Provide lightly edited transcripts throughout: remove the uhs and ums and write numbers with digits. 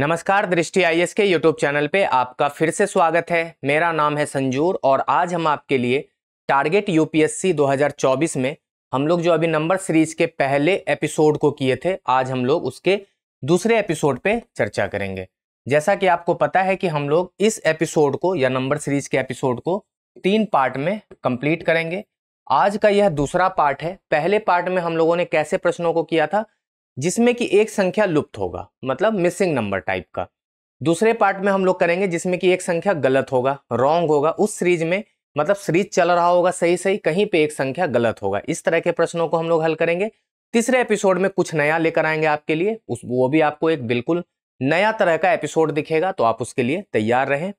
नमस्कार, दृष्टि आईएएस के यूट्यूब चैनल पे आपका फिर से स्वागत है। मेरा नाम है संजूर और आज हम आपके लिए टारगेट यूपीएससी 2024 में हम लोग जो अभी नंबर सीरीज के पहले एपिसोड को किए थे, आज हम लोग उसके दूसरे एपिसोड पे चर्चा करेंगे। जैसा कि आपको पता है कि हम लोग इस एपिसोड को या नंबर सीरीज के एपिसोड को 3 पार्ट में कंप्लीट करेंगे। आज का यह दूसरा पार्ट है। पहले पार्ट में हम लोगों ने कैसे प्रश्नों को किया था, जिसमें कि एक संख्या लुप्त होगा, मतलब मिसिंग नंबर टाइप का। दूसरे पार्ट में हम लोग करेंगे जिसमें कि एक संख्या गलत होगा, रॉन्ग होगा। उस सीरीज में मतलब सीरीज चल रहा होगा सही सही, कहीं पे एक संख्या गलत होगा। इस तरह के प्रश्नों को हम लोग हल करेंगे। तीसरे एपिसोड में कुछ नया लेकर आएंगे आपके लिए, वो भी आपको एक बिल्कुल नया तरह का एपिसोड दिखेगा, तो आप उसके लिए तैयार रहें।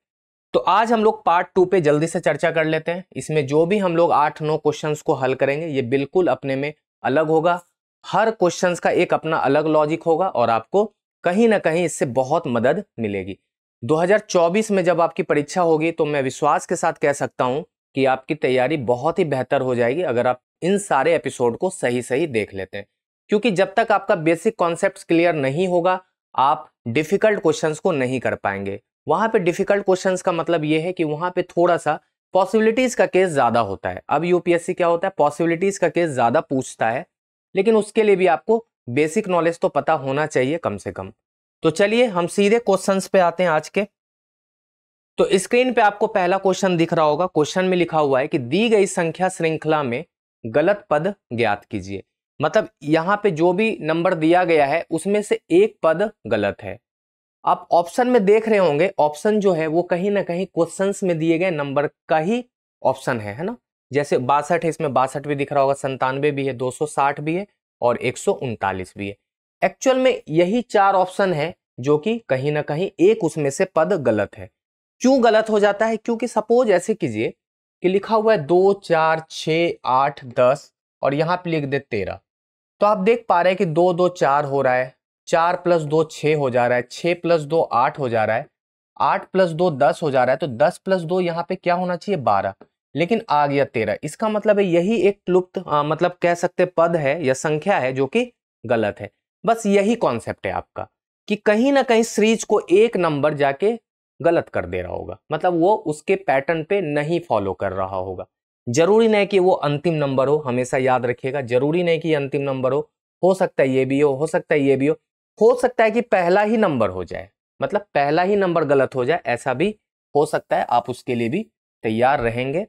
तो आज हम लोग पार्ट 2 पे जल्दी से चर्चा कर लेते हैं। इसमें जो भी हम लोग 8-9 क्वेश्चंस को हल करेंगे, ये बिल्कुल अपने में अलग होगा। हर क्वेश्चंस का एक अपना अलग लॉजिक होगा और आपको कहीं ना कहीं इससे बहुत मदद मिलेगी। 2024 में जब आपकी परीक्षा होगी तो मैं विश्वास के साथ कह सकता हूं कि आपकी तैयारी बहुत ही बेहतर हो जाएगी अगर आप इन सारे एपिसोड को सही सही देख लेते हैं। क्योंकि जब तक आपका बेसिक कॉन्सेप्ट्स क्लियर नहीं होगा, आप डिफिकल्ट क्वेश्चंस को नहीं कर पाएंगे। वहां पे डिफिकल्ट क्वेश्चंस का मतलब यह है कि वहां पे थोड़ा सा पॉसिबिलिटीज का केस ज्यादा होता है। अब यूपीएससी क्या होता है, पॉसिबिलिटीज का केस ज्यादा पूछता है, लेकिन उसके लिए भी आपको बेसिक नॉलेज तो पता होना चाहिए कम से कम। तो चलिए हम सीधे क्वेश्चंस पे आते हैं आज के। तो स्क्रीन पे आपको पहला क्वेश्चन दिख रहा होगा। क्वेश्चन में लिखा हुआ है कि दी गई संख्या श्रृंखला में गलत पद ज्ञात कीजिए। मतलब यहां पे जो भी नंबर दिया गया है उसमें से एक पद गलत है। आप ऑप्शन में देख रहे होंगे, ऑप्शन जो है वो कहीं ना कहीं क्वेश्चंस में दिए गए नंबर का ही ऑप्शन है ना। जैसे 62 है, इसमें 62 भी दिख रहा होगा, 97 भी है, 260 भी है और 139 भी है। एक्चुअल में यही 4 ऑप्शन है जो कि कहीं ना कहीं एक उसमें से पद गलत है। क्यों गलत हो जाता है? क्योंकि सपोज ऐसे कीजिए कि लिखा हुआ है 2, 4, 6, 8, 10 और यहां पे लिख दे 13। तो आप देख पा रहे हैं कि 2, 2, 4 हो रहा है, 4 + 2 6 हो जा रहा है, 6 + 2 8 हो जा रहा है, 8 + 2 10 हो जा रहा है। तो 10 + 2 यहाँ पे क्या होना चाहिए, 12, लेकिन आ गया 13। इसका मतलब है यही एक लुप्त मतलब कह सकते पद है या संख्या है जो कि गलत है। बस यही कॉन्सेप्ट है आपका कि कहीं ना कहीं सीरीज को एक नंबर जाके गलत कर दे रहा होगा, मतलब वो उसके पैटर्न पे नहीं फॉलो कर रहा होगा। जरूरी नहीं कि वो अंतिम नंबर हो, हमेशा याद रखिएगा, जरूरी नहीं कि अंतिम नंबर हो सकता है ये भी हो सकता है ये भी हो सकता है कि पहला ही नंबर हो जाए, मतलब पहला ही नंबर गलत हो जाए, ऐसा भी हो सकता है। आप उसके लिए भी तैयार रहेंगे।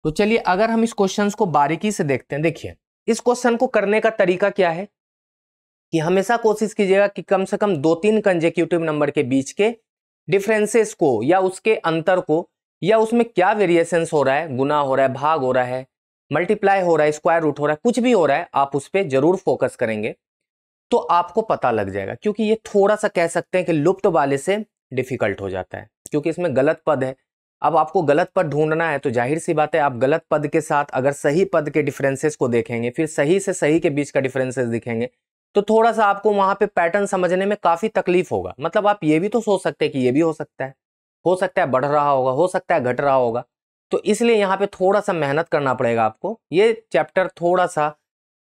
तो चलिए अगर हम इस क्वेश्चन को बारीकी से देखते हैं, देखिए इस क्वेश्चन को करने का तरीका क्या है कि हमेशा कोशिश कीजिएगा कि कम से कम 2-3 कंसेक्यूटिव नंबर के बीच के डिफरेंसेस को या उसके अंतर को या उसमें क्या वेरिएशंस हो रहा है, गुना हो रहा है, भाग हो रहा है, मल्टीप्लाई हो रहा है, स्क्वायर रूट हो रहा है, कुछ भी हो रहा है, आप उस पर जरूर फोकस करेंगे तो आपको पता लग जाएगा। क्योंकि ये थोड़ा सा कह सकते हैं कि लुप्त वाले से डिफिकल्ट हो जाता है, क्योंकि इसमें गलत पद है। अब आपको गलत पद ढूंढना है तो जाहिर सी बात है आप गलत पद के साथ अगर सही पद के डिफरेंसेस को देखेंगे, फिर सही से सही के बीच का डिफरेंसेस दिखेंगे, तो थोड़ा सा आपको वहां पे पैटर्न समझने में काफी तकलीफ होगा। मतलब आप ये भी तो सोच सकते हैं कि ये भी हो सकता है बढ़ रहा होगा, हो सकता है घट रहा होगा। तो इसलिए यहाँ पे थोड़ा सा मेहनत करना पड़ेगा आपको। ये चैप्टर थोड़ा सा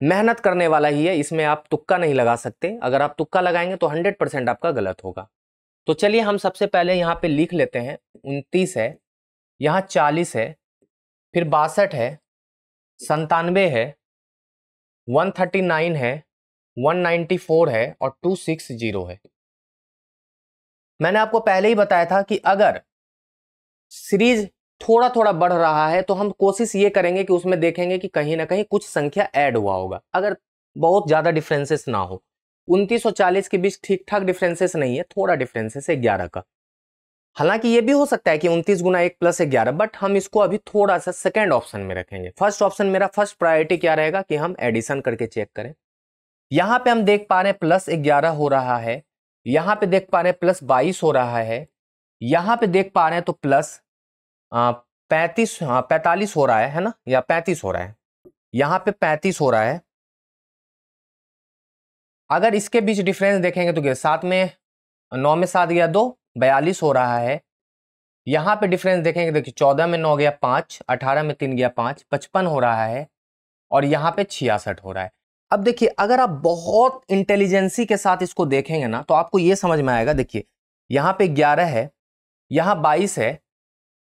मेहनत करने वाला ही है, इसमें आप तुक्का नहीं लगा सकते। अगर आप तुक्का लगाएंगे तो 100% आपका गलत होगा। तो चलिए हम सबसे पहले यहाँ पे लिख लेते हैं 29 है, यहाँ 40 है, फिर 62 है, 97 है, 139 है, 194 है और 260 है। मैंने आपको पहले ही बताया था कि अगर सीरीज थोड़ा थोड़ा बढ़ रहा है तो हम कोशिश ये करेंगे कि उसमें देखेंगे कि कहीं ना कहीं कुछ संख्या ऐड हुआ होगा, अगर बहुत ज्यादा डिफरेंसेस ना हो। 29 और 40 के बीच ठीक ठाक डिफरेंसेस नहीं है, थोड़ा डिफरेंसेस है 11 का। हालांकि ये भी हो सकता है कि 29 × 1 + 11, बट हम इसको अभी थोड़ा सा सेकेंड ऑप्शन में रखेंगे। फर्स्ट ऑप्शन मेरा फर्स्ट प्रायोरिटी क्या रहेगा कि हम एडिशन करके चेक करें। यहां पे हम देख पा रहे हैं +11 हो रहा है, यहां पे देख पा रहे हैं +22 हो रहा है, यहां पे देख पा रहे हैं तो +45 हो रहा है ना, या 35 हो रहा है, यहां पे 35 हो रहा है। अगर इसके बीच डिफरेंस देखेंगे तो 7 में 9 में 7 गया 2, 42 हो रहा है। यहां पे डिफरेंस देखेंगे, देखिए 14 में 9 गया 5, 18 में 3 गया 5, 55 हो रहा है और यहां पे 66 हो रहा है। अब देखिए, अगर आप बहुत इंटेलिजेंसी के साथ इसको देखेंगे ना तो आपको ये समझ में आएगा। देखिए यहाँ पे 11 है, यहाँ 22 है,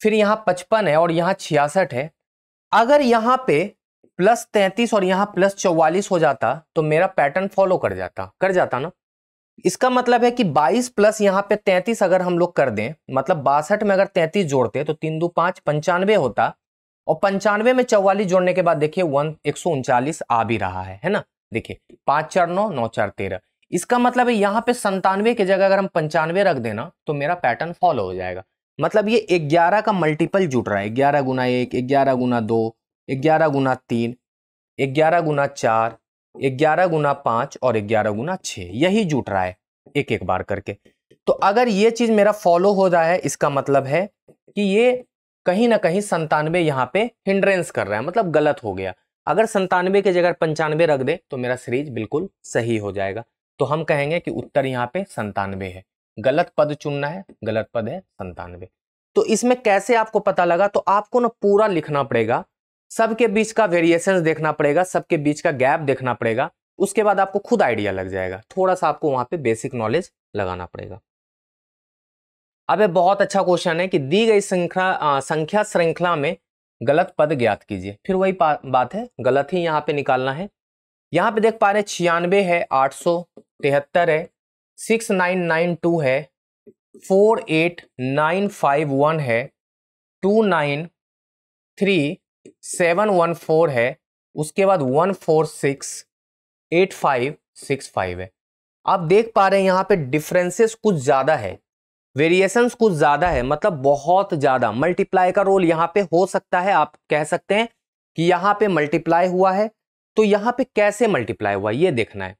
फिर यहाँ 55 है और यहाँ 66 है। अगर यहाँ पे +33 और यहाँ +44 हो जाता तो मेरा पैटर्न फॉलो कर जाता ना। इसका मतलब है कि 22 प्लस यहाँ पे 33 अगर हम लोग कर दें, मतलब 62 में अगर 33 जोड़ते तो 3 2 5 95 होता, और 95 में 44 जोड़ने के बाद देखिए 139 आ भी रहा है ना। देखिए 5 4 9 9 4 13। इसका मतलब है यहाँ पे 97 की जगह अगर हम 95 रख देना तो मेरा पैटर्न फॉलो हो जाएगा। मतलब ये 11 का मल्टीपल जुट रहा है, 11 गुना 1, 11 गुना 2, 11 गुना 3, 11 गुना 4, 11 गुना 5 और 11 गुना 6, यही जुट रहा है एक एक बार करके। तो अगर ये चीज मेरा फॉलो हो रहा है, इसका मतलब है कि ये कहीं ना कहीं 97 यहाँ पे हिंड्रेंस कर रहा है, मतलब गलत हो गया। अगर 97 की जगह 95 रख दे तो मेरा सीरीज बिल्कुल सही हो जाएगा। तो हम कहेंगे कि उत्तर यहाँ पे 97 है। गलत पद चुनना है, गलत पद है 97। तो इसमें कैसे आपको पता लगा, तो आपको ना पूरा लिखना पड़ेगा, सबके बीच का वेरिएशंस देखना पड़ेगा, सबके बीच का गैप देखना पड़ेगा, उसके बाद आपको खुद आइडिया लग जाएगा। थोड़ा सा आपको वहां पे बेसिक नॉलेज लगाना पड़ेगा। अब ये बहुत अच्छा क्वेश्चन है कि दी गई संख्या श्रृंखला में गलत पद ज्ञात कीजिए। फिर वही बात है, गलत ही यहाँ पे निकालना है। यहाँ पे देख पा रहे 96 है, 873 है, 6992 है, 48951 है, 293714 है, उसके बाद 1468565 है। आप देख पा रहे हैं यहाँ पे डिफरेंसेस कुछ ज्यादा है, वेरिएशंस कुछ ज्यादा है, मतलब बहुत ज्यादा। मल्टीप्लाई का रोल यहाँ पे हो सकता है, आप कह सकते हैं कि यहाँ पे मल्टीप्लाई हुआ है, तो यहाँ पे कैसे मल्टीप्लाई हुआ ये देखना है।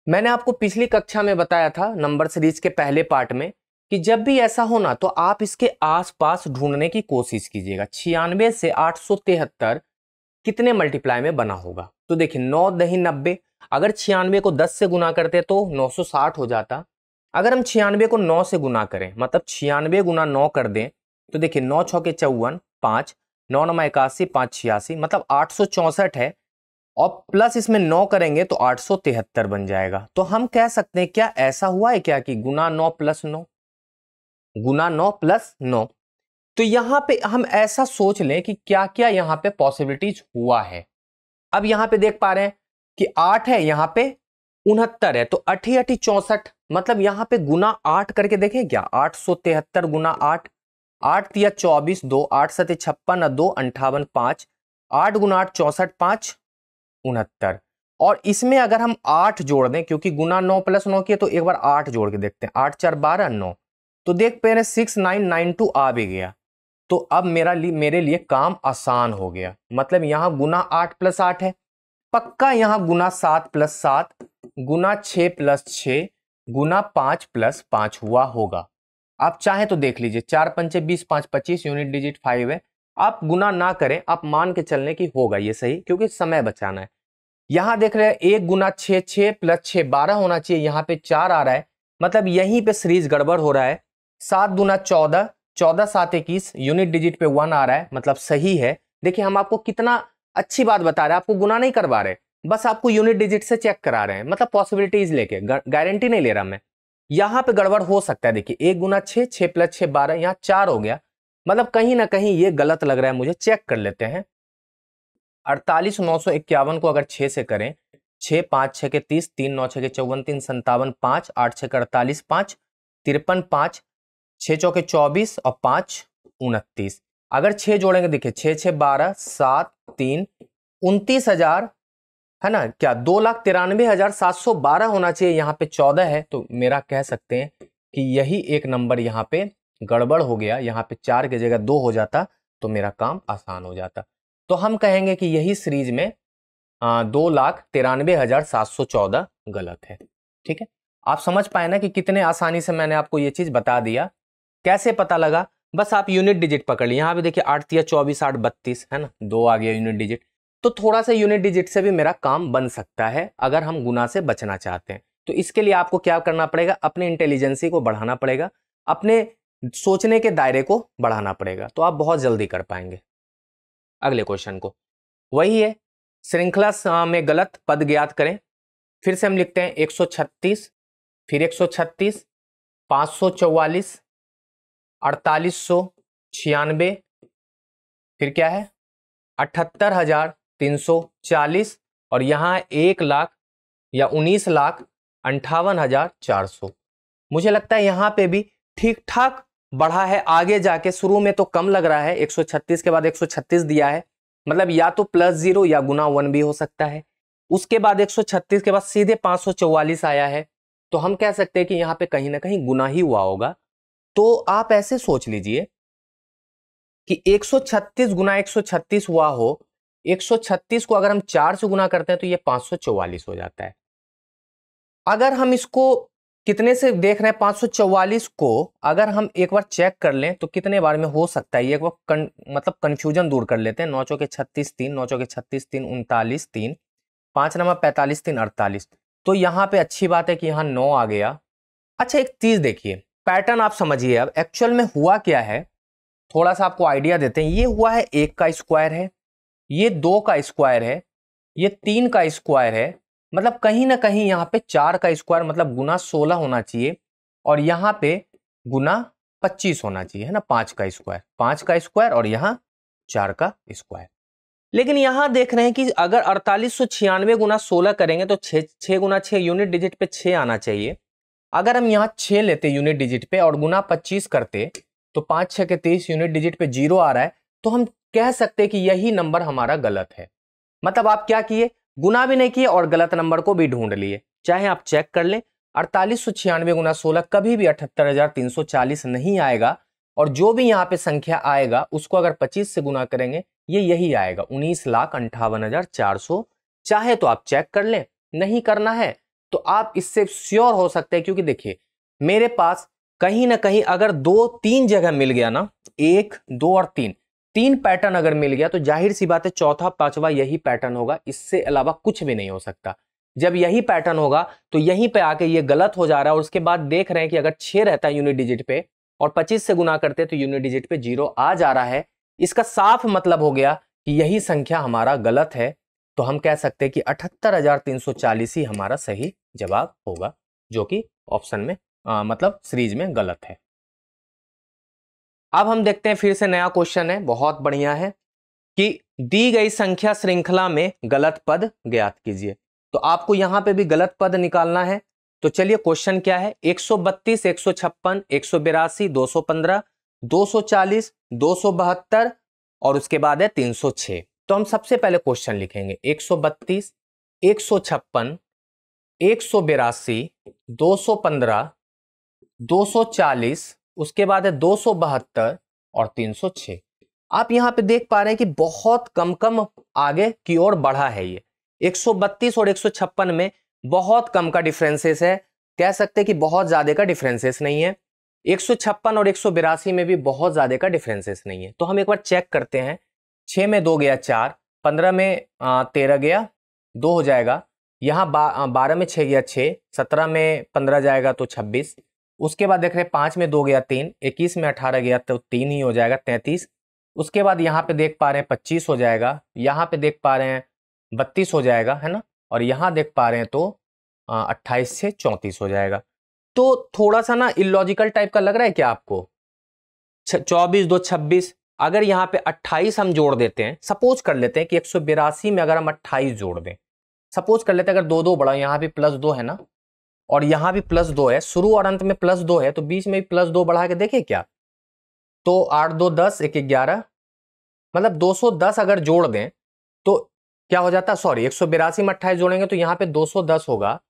मैंने आपको पिछली कक्षा में बताया था नंबर सीरीज के पहले पार्ट में कि जब भी ऐसा हो ना तो आप इसके आसपास ढूंढने की कोशिश कीजिएगा। 96 से 873 कितने मल्टीप्लाई में बना होगा। तो देखिए 9 दही 90, अगर 96 को 10 से गुना करते तो 960 हो जाता। अगर हम 96 को 9 से गुना करें, मतलब 96 गुना 9 कर दें, तो देखिए 9 छके 54, 5, 9 9 81, 5 86, मतलब 864 है। और प्लस इसमें 9 करेंगे तो 873 बन जाएगा। तो हम कह सकते हैं, क्या ऐसा हुआ है क्या कि गुना 9 प्लस 9, गुना 9 प्लस 9। तो यहां पे हम ऐसा सोच लें कि क्या क्या यहां पे पॉसिबिलिटीज हुआ है। अब यहां पे देख पा रहे हैं कि 8 है, यहां पे 69 है, तो 8 8 64, मतलब यहां पे गुना 8 करके देखें क्या, 873 गुना 8, 8 तिया 24, 2, 8 सते 56, 2 58, 5, 8 गुना 8 64, 5 69। और इसमें अगर हम 8 जोड़ दें, क्योंकि गुना 9 प्लस 9 किए, तो एक बार 8 जोड़ के देखते हैं, 8 4 12 9, तो देख पा रहे 6992 आ भी गया। तो अब मेरे लिए काम आसान हो गया। मतलब यहां गुना 8 प्लस 8 है, पक्का यहां गुना 7 प्लस 7, गुना 6 प्लस 6, गुना 5 प्लस 5 हुआ होगा। आप चाहे तो देख लीजिए, 4 पंचे 20, 5 25, यूनिट डिजिट 5 है। आप गुना ना करें, आप मान के चलने की होगा ये सही, क्योंकि समय बचाना है। यहां देख रहे हैं 1 गुना 6, 6 प्लस 6 12 होना चाहिए, यहां पे 4 आ रहा है, मतलब यहीं पे सीरीज गड़बड़ हो रहा है। 7 गुना 14, 14 7 21, यूनिट डिजिट पे 1 आ रहा है, मतलब सही है। देखिए हम आपको कितना अच्छी बात बता रहे हैं, आपको गुना नहीं करवा रहे, बस आपको यूनिट डिजिट से चेक करा रहे हैं, मतलब पॉसिबिलिटीज लेके, गारंटी नहीं ले रहा मैं। यहां पे गड़बड़ हो सकता है। देखिए 1 गुना 6, 6 प्लस 6 12, यहां 4 हो गया, मतलब कहीं ना कहीं ये गलत लग रहा है मुझे। चेक कर लेते हैं। 48,951 को अगर 6 से करें, 6 5 6 के 30, 3 9 6 के 54, 3 57, 5 8 6 के 48, 5 53, 5 6 चौके 24 और 5 29। अगर 6 जोड़ेंगे, देखिए 6 6 12, 7 3 29,000 है ना, क्या 2,93,712 होना चाहिए, यहाँ पे 14 है, तो मेरा कह सकते हैं कि यही एक नंबर यहाँ पे गड़बड़ हो गया। यहाँ पे 4 की जगह 2 हो जाता तो मेरा काम आसान हो जाता। तो हम कहेंगे कि यही सीरीज में 2,93,714 गलत है। ठीक है, आप समझ पाए ना कि कितने आसानी से मैंने आपको ये चीज बता दिया। कैसे पता लगा, बस आप यूनिट डिजिट पकड़ लिए। यहाँ पे देखिए 8 तिया 24, 8 32 है ना, 2 आ गया यूनिट डिजिट। तो थोड़ा सा यूनिट डिजिट से भी मेरा काम बन सकता है अगर हम गुना से बचना चाहते हैं। तो इसके लिए आपको क्या करना पड़ेगा, अपने इंटेलिजेंसी को बढ़ाना पड़ेगा, अपने सोचने के दायरे को बढ़ाना पड़ेगा, तो आप बहुत जल्दी कर पाएंगे। अगले क्वेश्चन को, वही है श्रृंखला में गलत पद ज्ञात करें। फिर से हम लिखते हैं 136, फिर 136, 544, 4896, फिर क्या है 78,340 और यहाँ 1,00,000 या 19,58,400। मुझे लगता है यहाँ पे भी ठीक ठाक बढ़ा है, आगे जाके शुरू में तो कम लग रहा है, 136 के बाद 136 दिया है, मतलब या तो +0 या ×1 भी हो सकता है। उसके बाद 136 के बाद सीधे 544 आया है, तो हम कह सकते हैं कि यहाँ पे कहीं ना कहीं गुना ही हुआ होगा। तो आप ऐसे सोच लीजिए कि 136 गुना 136 हुआ हो, 136 को अगर हम 4 से गुना करते हैं तो ये 544 हो जाता है। अगर हम इसको कितने से देख रहे हैं, 544 को अगर हम एक बार चेक कर लें तो कितने बार में हो सकता है, ये एक बार मतलब कंफ्यूजन दूर कर लेते हैं। 9 चौके 36 3, 9 चौके 36 3, 39 3, 5 नंबर 45 3, 48। तो यहाँ पे अच्छी बात है कि यहाँ 9 आ गया। अच्छा एक चीज देखिए, पैटर्न आप समझिए, अब एक्चुअल में हुआ क्या है, थोड़ा सा आपको आइडिया देते हैं। ये हुआ है 1 का स्क्वायर है, ये 2 का स्क्वायर है, ये 3 का स्क्वायर है, मतलब कहीं ना कहीं यहाँ पे 4 का स्क्वायर मतलब गुना 16 होना चाहिए, और यहाँ पे गुना 25 होना चाहिए, है ना। 5 का स्क्वायर, 5 का स्क्वायर और यहाँ 4 का स्क्वायर। लेकिन यहाँ देख रहे हैं कि अगर 4896 गुना 16 करेंगे तो 6 गुना 6 यूनिट डिजिट पे 6 आना चाहिए। अगर हम यहाँ 6 लेते यूनिट डिजिट पे और गुना 25 करते तो 5 6 के 30 यूनिट डिजिट पे 0 आ रहा है, तो हम कह सकते हैं कि यही नंबर हमारा गलत है। मतलब आप क्या किए, गुना भी नहीं किए और गलत नंबर को भी ढूंढ लिए। चाहे आप चेक कर लें, 4896 गुना 16 कभी भी 78,340 नहीं आएगा, और जो भी यहाँ पे संख्या आएगा उसको अगर 25 से गुना करेंगे ये यही आएगा, 19,58,400। चाहे तो आप चेक कर लें, नहीं करना है तो आप इससे श्योर हो सकते हैं, क्योंकि देखिए मेरे पास कहीं ना कहीं अगर 2-3 जगह मिल गया ना, 1 2 और 3 पैटर्न अगर मिल गया तो जाहिर सी बात है चौथा पांचवा यही पैटर्न होगा, इससे अलावा कुछ भी नहीं हो सकता। जब यही पैटर्न होगा तो यहीं पे आके ये गलत हो जा रहा है, और उसके बाद देख रहे हैं कि अगर 6 रहता है यूनिट डिजिट पे और 25 से गुना करते तो यूनिट डिजिट पे 0 आ जा रहा है। इसका साफ मतलब हो गया कि यही संख्या हमारा गलत है। तो हम कह सकते हैं कि 78,340 ही हमारा सही जवाब होगा, जो कि ऑप्शन में मतलब सीरीज में गलत है। अब हम देखते हैं फिर से नया क्वेश्चन है, बहुत बढ़िया है, कि दी गई संख्या श्रृंखला में गलत पद ज्ञात कीजिए। तो आपको यहां पे भी गलत पद निकालना है। तो चलिए क्वेश्चन क्या है, 132, 156, 182, 215, 240, 272 और उसके बाद है 306। तो हम सबसे पहले क्वेश्चन लिखेंगे 132, 156, 182, 215, 240, उसके बाद है 272 और 306। आप यहां पे देख पा रहे हैं कि बहुत कम कम आगे की ओर बढ़ा है ये। 132 और 156 में बहुत कम का डिफरेंसेस है, कह सकते हैं कि बहुत ज्यादा का डिफरेंसेस नहीं है। 156 और 182 में भी बहुत ज्यादा का डिफरेंसेस नहीं है। तो हम एक बार चेक करते हैं, 6 में 2 गया 4, 15 में 13 गया 2 हो जाएगा, यहाँ 12 में 6 गया 6, 17 में 15 जाएगा तो 26, उसके बाद देख रहे हैं 5 में 2 गया 3, 21 में 18 गया तो 3 ही हो जाएगा 33, उसके बाद यहाँ पे देख पा रहे हैं 25 हो जाएगा, यहाँ पे देख पा रहे हैं 32 हो जाएगा, है ना, और यहाँ देख पा रहे हैं तो 28 से 34 हो जाएगा। तो थोड़ा सा ना इलॉजिकल टाइप का लग रहा है क्या आपको, 24 2 26, अगर यहाँ पे 28 हम जोड़ देते हैं, सपोज कर लेते हैं कि 182 में अगर हम 28 जोड़ दें, सपोज कर लेते हैं अगर 2 2 बढ़ा, यहाँ भी +2 है ना और यहाँ भी +2 है, शुरू और अंत में +2 है, तो बीच में भी +2 बढ़ा के देखें क्या, तो 8 2 10 1 11, मतलब 210 अगर जोड़ दें तो क्या हो जाता है, सॉरी 182 में 28 जोड़ेंगे तो यहाँ पे 210 होगा,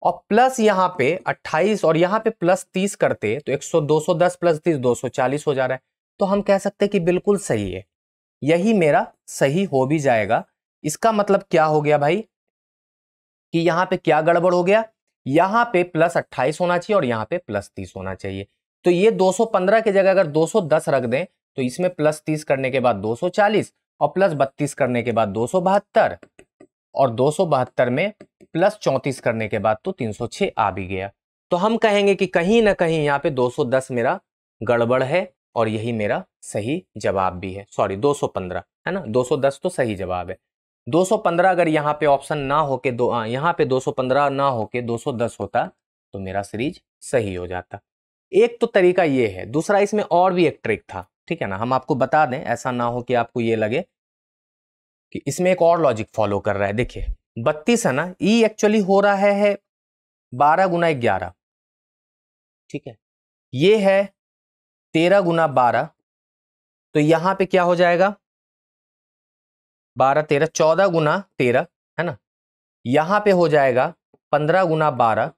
और प्लस यहाँ पे 28 और यहाँ पे +30 करते तो 210 + 30 240 हो जा रहा है। तो हम कह सकते हैं कि बिल्कुल सही है, यही मेरा सही हो भी जाएगा। इसका मतलब क्या हो गया भाई, कि यहाँ पे क्या गड़बड़ हो गया, यहाँ पे +28 होना चाहिए और यहाँ पे +30 होना चाहिए। तो ये 215 की जगह अगर 210 रख दें तो इसमें +30 करने के बाद 240 और +32 करने के बाद 272 और 272 में +34 करने के बाद तो 306 आ भी गया। तो हम कहेंगे कि कहीं ना कहीं यहाँ पे 210 मेरा गड़बड़ है और यही मेरा सही जवाब भी है, सॉरी 215 है ना, 210 तो सही जवाब है। 215 अगर यहाँ पे ऑप्शन ना होके यहाँ पे 215 ना होके 210 होता तो मेरा सीरीज सही हो जाता। एक तो तरीका ये है। दूसरा इसमें और भी एक ट्रिक था, ठीक है ना, हम आपको बता दें, ऐसा ना हो कि आपको ये लगे कि इसमें एक और लॉजिक फॉलो कर रहा है। देखिए 32 है ना, ई एक्चुअली हो रहा है 12 गुना 11, ठीक है, ये है 13 गुना 12, तो यहां पे क्या हो जाएगा 12 13 14 गुना 13 है ना, यहां पे हो जाएगा 15 गुना 12,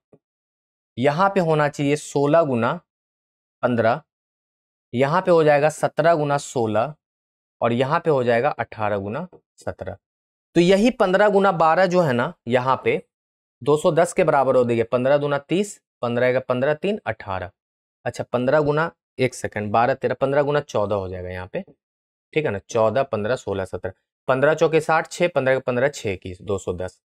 यहां पे होना चाहिए 16 गुना 15, यहां पे हो जाएगा 17 गुना 16 और यहां पे हो जाएगा 18 गुना 17। तो यही 15 गुना 12 जो है ना यहाँ पे 210 के बराबर हो देगा। 15 गुना 30, 15 का 15 3 18। अच्छा 15 गुना, एक सेकंड, 12 13 15 गुना 14 हो जाएगा यहाँ पे, ठीक है ना, 14 15 16 17, 15 चौके 60, 6 15 का 15 6 की 210।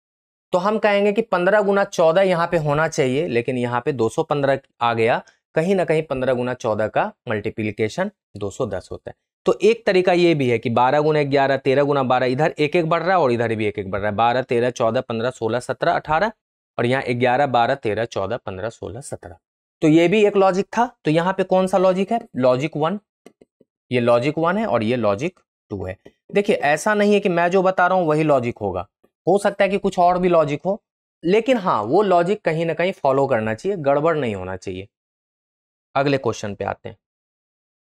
तो हम कहेंगे कि 15 गुना 14 यहाँ पे होना चाहिए, लेकिन यहाँ पे 215 आ गया। कहीं ना कहीं 15 गुना 14 का मल्टीप्लीकेशन 210 होता है। तो एक तरीका ये भी है कि 12 गुना 11 13 गुना 12, इधर एक एक बढ़ रहा है और इधर भी एक एक बढ़ रहा है, 12 13 14 15 16 17 18, और यहाँ 11 12 13 14 15 16 17। तो ये भी एक लॉजिक था। तो यहाँ पे कौन सा लॉजिक है, लॉजिक 1, ये लॉजिक 1 है और ये लॉजिक 2 है। देखिए ऐसा नहीं है कि मैं जो बता रहा हूं वही लॉजिक होगा, हो सकता है कि कुछ और भी लॉजिक हो, लेकिन हाँ वो लॉजिक कहीं ना कहीं फॉलो करना चाहिए, गड़बड़ नहीं होना चाहिए। अगले क्वेश्चन पे आते हैं।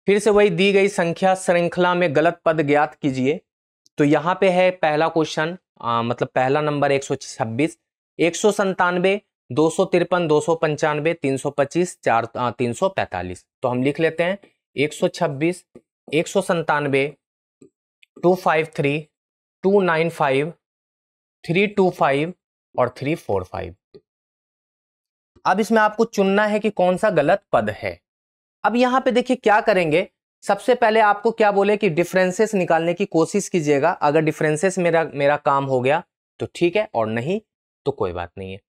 फिर से वही दी गई संख्या श्रृंखला में गलत पद ज्ञात कीजिए। तो यहां पे है पहला क्वेश्चन, मतलब पहला नंबर 126, 197 253 295 325 345। तो हम लिख लेते हैं 126 197 253 295 325 और 345। अब इसमें आपको चुनना है कि कौन सा गलत पद है। अब यहां पे देखिए क्या करेंगे, सबसे पहले आपको क्या बोले कि डिफरेंसेस निकालने की कोशिश कीजिएगा। अगर डिफरेंसेस मेरा काम हो गया तो ठीक है, और नहीं तो कोई बात नहीं है।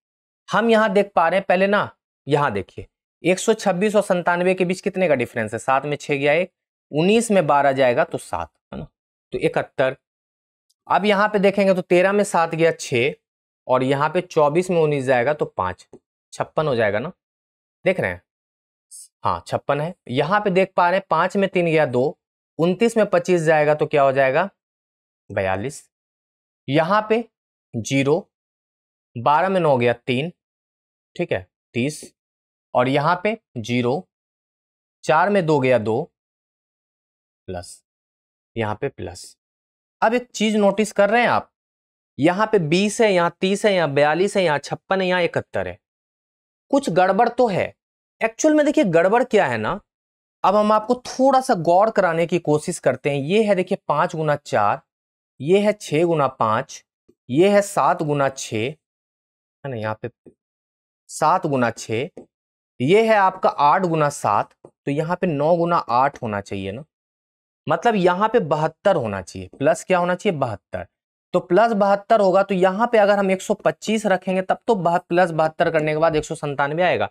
हम यहां देख पा रहे हैं पहले ना, यहां देखिए 126 और 97 के बीच कितने का डिफरेंस है, 7 में 6 गया 1, 19 में 12 जाएगा तो 7 है ना, तो 71। अब यहां पे देखेंगे तो 13 में 7 गया 6, और यहां पे 24 में 19 जाएगा तो 5, 56 हो जाएगा ना, देख रहे हैं, हाँ 56 है। यहां पे देख पा रहे हैं 5 में 3 गया 2, 29 में 25 जाएगा तो क्या हो जाएगा 42। यहां पे 0, 12 में 9 गया 3, ठीक है 30, और यहां पे 0, 4 में 2 गया 2, प्लस, यहां पे प्लस। अब एक चीज नोटिस कर रहे हैं आप, यहां पे 20 है, यहां 30 है, यहां 42 है, यहां 56 है, यहां 71 है, कुछ गड़बड़ तो है। एक्चुअल में देखिए गड़बड़ क्या है ना, अब हम आपको थोड़ा सा गौर कराने की कोशिश करते हैं। ये है देखिए 5 गुना 4, ये है 6 गुना 5, ये है 7 गुना 6 है ना, यहाँ पे 7 गुना 6, ये है आपका 8 गुना 7, तो यहाँ पे 9 गुना 8 होना चाहिए ना, मतलब यहाँ पे 72 होना चाहिए, प्लस क्या होना चाहिए 72। तो प्लस 72 होगा, तो यहाँ पे अगर हम 125 रखेंगे तब तो प्लस 72 करने के बाद 197 आएगा।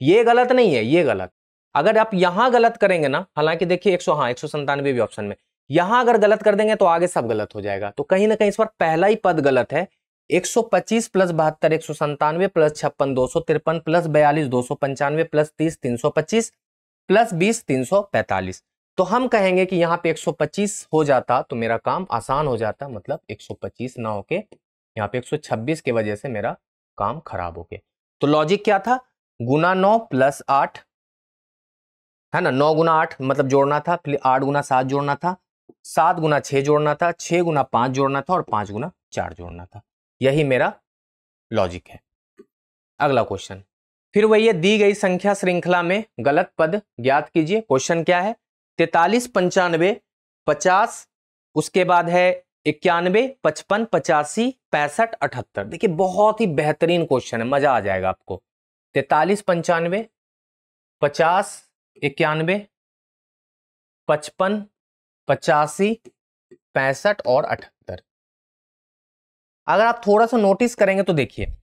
ये गलत नहीं है, ये गलत। अगर आप यहां गलत करेंगे ना, हालांकि देखिए 197 भी ऑप्शन में, यहां अगर गलत कर देंगे तो आगे सब गलत हो जाएगा। तो कहीं ना कहीं इस बार पहला ही पद गलत है। 125 plus 72 197 plus 56 253 plus 42 295 plus 30 325 plus 20 345। तो हम कहेंगे कि यहाँ पे 125 हो जाता तो मेरा काम आसान हो जाता, मतलब 125 ना होके यहाँ पे 126 की वजह से मेरा काम खराब हो गया। तो लॉजिक क्या था, गुना 9 प्लस 8 है ना, 9 गुना 8 मतलब जोड़ना था, फिर 8 गुना 7 जोड़ना था, 7 गुना 6 जोड़ना था, 6 गुना 5 जोड़ना था और 5 गुना 4 जोड़ना था। यही मेरा लॉजिक है। अगला क्वेश्चन, फिर वही दी गई संख्या श्रृंखला में गलत पद ज्ञात कीजिए। क्वेश्चन क्या है, 43 95 50, उसके बाद है 91 55 85 65 78। देखिए बहुत ही बेहतरीन क्वेश्चन है, मजा आ जाएगा आपको। 43 95 50 91 55 85 65 और 78। अगर आप थोड़ा सा नोटिस करेंगे तो देखिए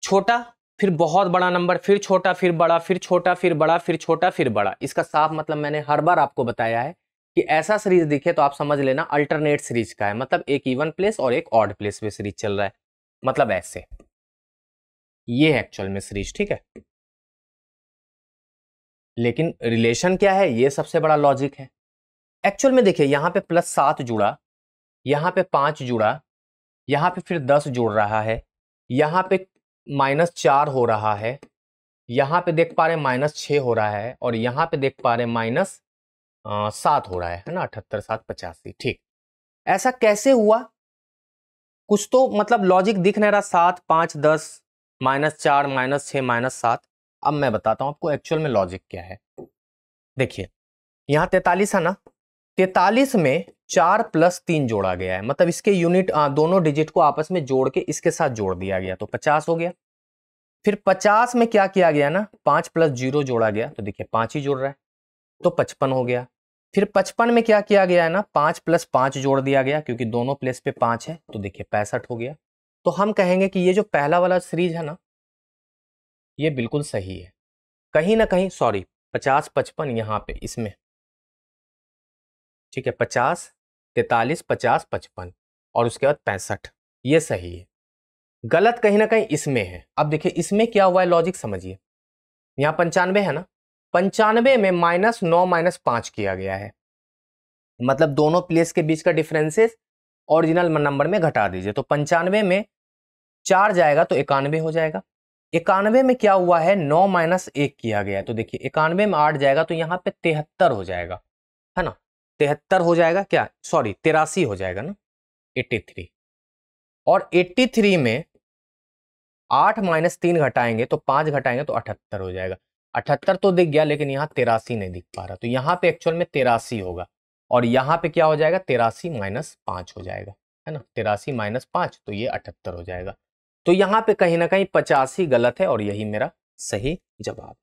छोटा फिर बहुत बड़ा नंबर, फिर छोटा फिर बड़ा, फिर छोटा फिर बड़ा, फिर छोटा फिर बड़ा। इसका साफ मतलब मैंने हर बार आपको बताया है कि ऐसा सीरीज दिखे तो आप समझ लेना अल्टरनेट सीरीज का है, मतलब एक इवन प्लेस और एक ऑड प्लेस पे सीरीज चल रहा है, मतलब ऐसे, ये है एक्चुअल में सीरीज, ठीक है। लेकिन रिलेशन क्या है, ये सबसे बड़ा लॉजिक है। एक्चुअल में देखिए यहाँ पे +7 जुड़ा, यहाँ पे 5 जुड़ा, यहाँ पे फिर 10 जुड़ रहा है, यहाँ पे -4 हो रहा है, यहाँ पे देख पा रहे -6 हो रहा है, और यहाँ पे देख पा रहे -7 हो रहा है ना, 78 7 85, ठीक। ऐसा कैसे हुआ, कुछ तो मतलब लॉजिक दिख नहीं रहा, 7 5 10 -4 -6 -7। अब मैं बताता हूं आपको एक्चुअल में लॉजिक क्या है। देखिए यहाँ 43 है ना, 43 में 4 + 3 जोड़ा गया है, मतलब इसके यूनिट दोनों डिजिट को आपस में जोड़ के इसके साथ जोड़ दिया गया तो 50 हो गया। फिर 50 में क्या किया गया ना, 5 + 0 जोड़ा गया, तो देखिए 5 ही जोड़ रहा है तो 55 हो गया। फिर 55 में क्या किया गया है ना, 5 + 5 जोड़ दिया गया, क्योंकि दोनों प्लेस पे 5 है, तो देखिए 65 हो गया। तो हम कहेंगे कि ये जो पहला वाला सीरीज है ना, ये बिल्कुल सही है। कहीं ना कहीं सॉरी, 50 55 यहाँ पे इसमें, ठीक है, 50 43 50 55 और उसके बाद 65, ये सही है। गलत कहीं ना कहीं इसमें है। अब देखिए इसमें क्या हुआ है, लॉजिक समझिए। यहाँ 95 है ना, 95 में -9 -5 किया गया है, मतलब दोनों प्लेस के बीच का डिफरेंसेस ओरिजिनल नंबर में घटा दीजिए, तो 95 में 4 जाएगा तो 91 हो जाएगा। 91 में क्या हुआ है, 9 - 1 किया गया है, तो देखिए 91 में 8 जाएगा तो यहाँ पे 73 हो जाएगा, है ना, 73 हो जाएगा, क्या सॉरी 83 हो जाएगा ना, 83। और 83 में 8 - 3 घटाएंगे तो 5 घटाएंगे तो 78 हो जाएगा। 78 तो दिख गया, लेकिन यहाँ 83 नहीं दिख पा रहा, तो यहाँ पे एक्चुअल में 83 होगा, और यहाँ पे क्या हो जाएगा, 83 - 5 हो जाएगा, है ना, 83 - 5 तो ये 78 हो जाएगा। तो यहाँ पे कहीं ना कहीं 85 गलत है, और यही मेरा सही जवाब।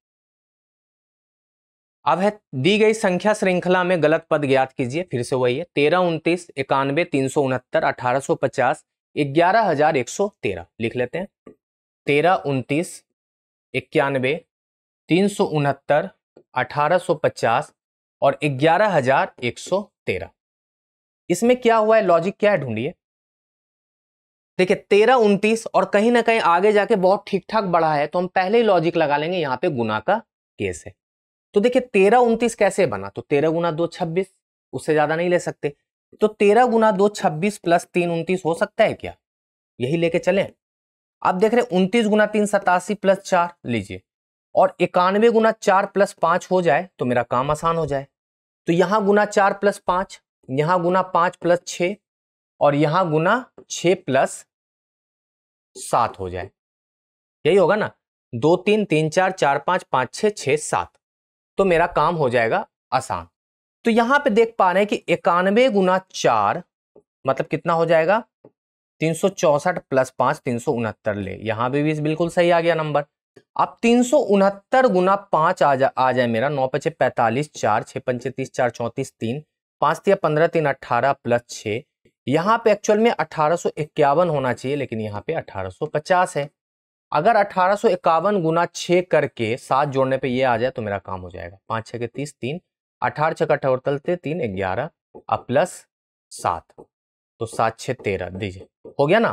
अब है दी गई संख्या श्रृंखला में गलत पद ज्ञात कीजिए, फिर से वही है, 13 29 91 369 1850 11113 लिख लेते हैं। 13 29 91 369 1850 और 11113। इसमें क्या हुआ है, लॉजिक क्या है, ढूंढिए। देखिए 13 29 और कहीं ना कहीं आगे जाके बहुत ठीक ठाक बढ़ा है, तो हम पहले ही लॉजिक लगा लेंगे, यहाँ पे गुना का केस है। तो देखिए 13 29 कैसे बना, तो 13 × 2 26, उससे ज्यादा नहीं ले सकते, तो 13 × 2 26 + 3 29 हो सकता है क्या, यही लेके चलें। आप देख रहे 29 × 3 87 + 4 लीजिए, और 91 × 4 + 5 हो जाए तो मेरा काम आसान हो जाए। तो यहां गुना 4 + 5, यहां गुना 5 + 6, और यहां गुना 6 + 7 हो जाए, यही होगा ना, 2 3 3 4 4 5 5 6 6 7, तो मेरा काम हो जाएगा आसान। तो यहां पे देख पा रहे हैं कि 91 × 4 मतलब कितना हो जाएगा, 364 + 5 369 ले, यहां भी बिल्कुल सही आ गया नंबर। अब 369 × 5 आ जाए मेरा, 9 5 45 4 6 5 30 4 34 3 5 3 15 3 18 + 6, यहां पे एक्चुअल में 1851 होना चाहिए, लेकिन यहां पे 1850 है। अगर 1851 × 6 करके 7 जोड़ने पे ये आ जाए तो मेरा काम हो जाएगा। 5 6 30 3 18 6 78 3 11 अब +7, तो 7 6 13 दीजिए, हो गया ना।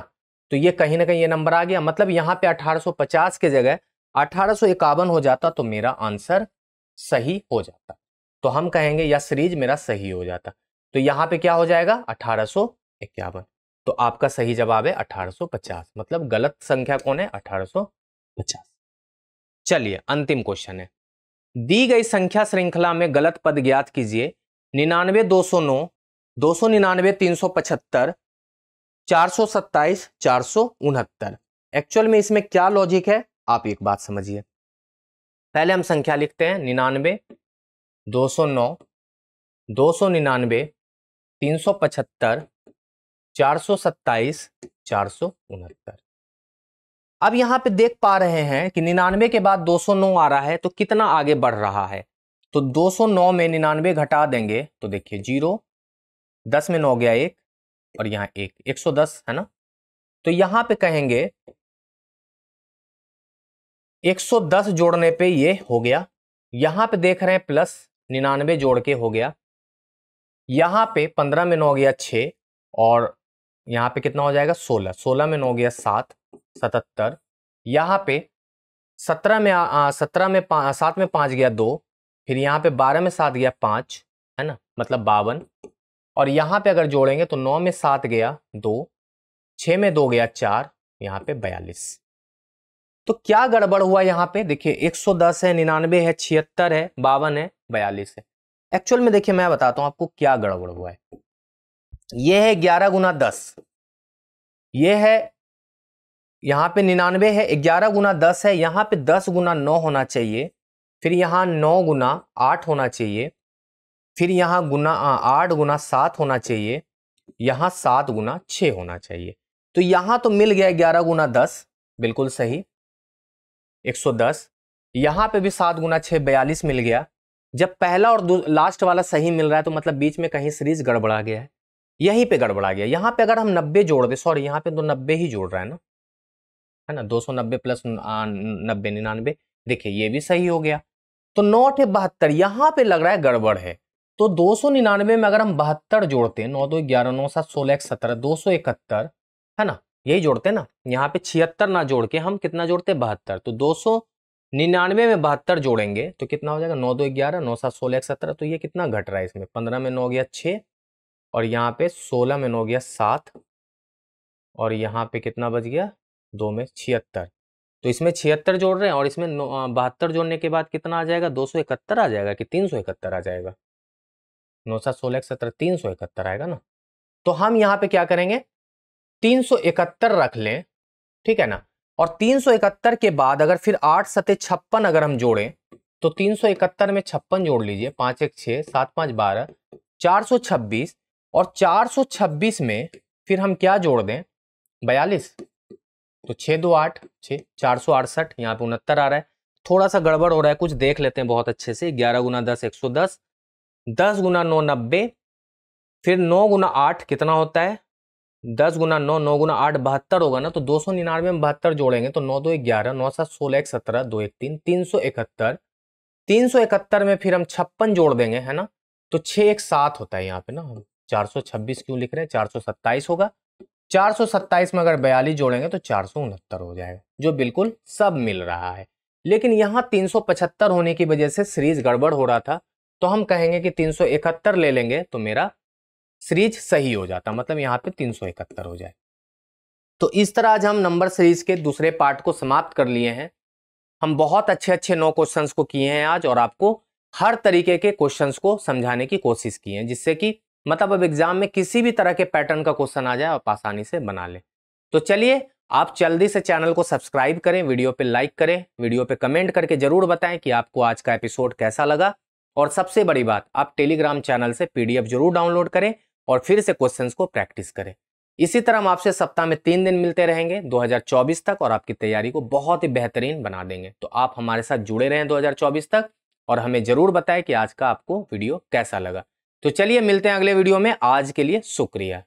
तो ये कहीं ना कहीं ये नंबर आ गया, मतलब यहाँ पे 1850 के जगह 1851 हो जाता तो मेरा आंसर सही हो जाता, तो हम कहेंगे यह सीरीज मेरा सही हो जाता। तो यहाँ पे क्या हो जाएगा, 1851, तो आपका सही जवाब है 1850, मतलब गलत संख्या कौन है, 1850। चलिए अंतिम क्वेश्चन है, दी गई संख्या श्रृंखला में गलत पद ज्ञात कीजिए। 99 209 299 375 427 469। एक्चुअल में इसमें क्या लॉजिक है, आप एक बात समझिए। पहले हम संख्या लिखते हैं, 99 209 299 375 427 469। अब यहां पे देख पा रहे हैं कि 99 के बाद 209 आ रहा है, तो कितना आगे बढ़ रहा है, तो 209 में 99 घटा देंगे तो देखिए 0, 10 में 9 गया 1, और यहाँ 1 110 है ना, तो यहां पे कहेंगे 110 जोड़ने पे ये हो गया। यहां पे देख रहे हैं +99 जोड़ के हो गया, यहाँ पे 15 में 9 हो गया 6, और यहाँ पे कितना हो जाएगा 16, 16 में 9 हो गया 7, 77। यहाँ पे 17 में 7 में 5 गया 2, फिर यहाँ पे 12 में 7 गया 5, है ना, मतलब 52। और यहाँ पे अगर जोड़ेंगे तो 9 में 7 गया 2, 6 में 2 गया 4, यहाँ पे 42। तो क्या गड़बड़ हुआ यहाँ पे, देखिए 110 है, 99 है, 76 है, 52 है, 42 है। एक्चुअल में देखिए मैं बताता हूं आपको क्या गड़बड़ हुआ है। ये है 11 गुना 10, ये है यहाँ पे 99 है, 11 गुना 10 है, यहाँ पे 10 गुना 9 होना चाहिए, फिर यहाँ 9 गुना 8 होना चाहिए, फिर यहाँ 8 गुना 7 होना चाहिए, यहाँ 7 गुना 6 होना चाहिए। तो यहाँ तो मिल गया 11 गुना 10, बिल्कुल सही 110। यहाँ पे भी 7 गुना 6 42 मिल गया। जब पहला और लास्ट वाला सही मिल रहा है तो मतलब बीच में कहीं सीरीज गड़बड़ा गया है, यहीं पे गड़बड़ा गया। यहाँ पे अगर हम 90 जोड़ दे, सॉरी यहाँ पे तो 90 ही जोड़ रहा है ना, है ना, 290 प्लस 90 99, देखिए ये भी सही हो गया। तो 9 8 72, यहाँ पे लग रहा है गड़बड़ है। तो 299 में अगर हम 72 जोड़ते हैं, 9 2 11 9 7 16 17 271, है ना, यही जोड़ते हैं ना। यहाँ पे 76 ना जोड़ के हम कितना जोड़ते हैं 72, तो 299 में 72 जोड़ेंगे तो कितना हो जाएगा 9 2 11 9 7 16 17। तो ये कितना घट रहा है इसमें, 15 में 9 गया 6, और यहाँ पे 16 में 9 गया 7, और यहाँ पे कितना बच गया 2 में 76। तो इसमें 76 जोड़ रहे हैं और इसमें 72 जोड़ने के बाद कितना आ जाएगा 271 आ जाएगा कि 371 आ जाएगा, 9 7 16 17 371 आएगा ना। तो हम यहाँ पे क्या करेंगे 371 रख लें, ठीक है ना। और 371 के बाद अगर फिर 8 सते 56 अगर हम जोड़ें तो 371 में 56 जोड़ लीजिए, 5 1 6 7 5 12 426, और 426 में फिर हम क्या जोड़ दें 42, तो 6 2 8 6 468, यहाँ पे 69 आ रहा है। थोड़ा सा गड़बड़ हो रहा है, कुछ देख लेते हैं बहुत अच्छे से। 11 गुना 10 110, 10 गुना 9 90, फिर 9 गुना 8 कितना होता है 10 गुना 9, 9 गुना 8 72 होगा ना। तो 299 में 72 जोड़ेंगे तो 9 2 11 9 7 16 1 17 2 1 3 371, 371 में फिर हम 56 जोड़ देंगे, है ना, तो 6 1 7 होता है यहाँ पे ना। हम 426 क्यों लिख रहे हैं, 427 होगा। 427 में अगर 42 जोड़ेंगे तो 469 हो जाएगा, जो बिल्कुल सब मिल रहा है। लेकिन यहाँ 375 होने की वजह से सीरीज गड़बड़ हो रहा था, तो हम कहेंगे कि 371 ले लेंगे तो मेरा सीरीज सही हो जाता, मतलब यहाँ पे 371 हो जाए। तो इस तरह आज हम नंबर सीरीज के दूसरे पार्ट को समाप्त कर लिए हैं। हम बहुत अच्छे अच्छे 9 क्वेश्चंस को किए हैं आज, और आपको हर तरीके के क्वेश्चंस को समझाने की कोशिश की है, जिससे कि मतलब अब एग्जाम में किसी भी तरह के पैटर्न का क्वेश्चन आ जाए आप आसानी से बना लें। तो चलिए आप जल्दी से चैनल को सब्सक्राइब करें, वीडियो पे लाइक करें, वीडियो पे कमेंट करके जरूर बताएं कि आपको आज का एपिसोड कैसा लगा। और सबसे बड़ी बात, आप टेलीग्राम चैनल से PDF जरूर डाउनलोड करें और फिर से क्वेश्चंस को प्रैक्टिस करें। इसी तरह हम आपसे सप्ताह में 3 दिन मिलते रहेंगे 2024 तक, और आपकी तैयारी को बहुत ही बेहतरीन बना देंगे। तो आप हमारे साथ जुड़े रहें 2024 तक, और हमें जरूर बताएं कि आज का आपको वीडियो कैसा लगा। तो चलिए मिलते हैं अगले वीडियो में, आज के लिए शुक्रिया।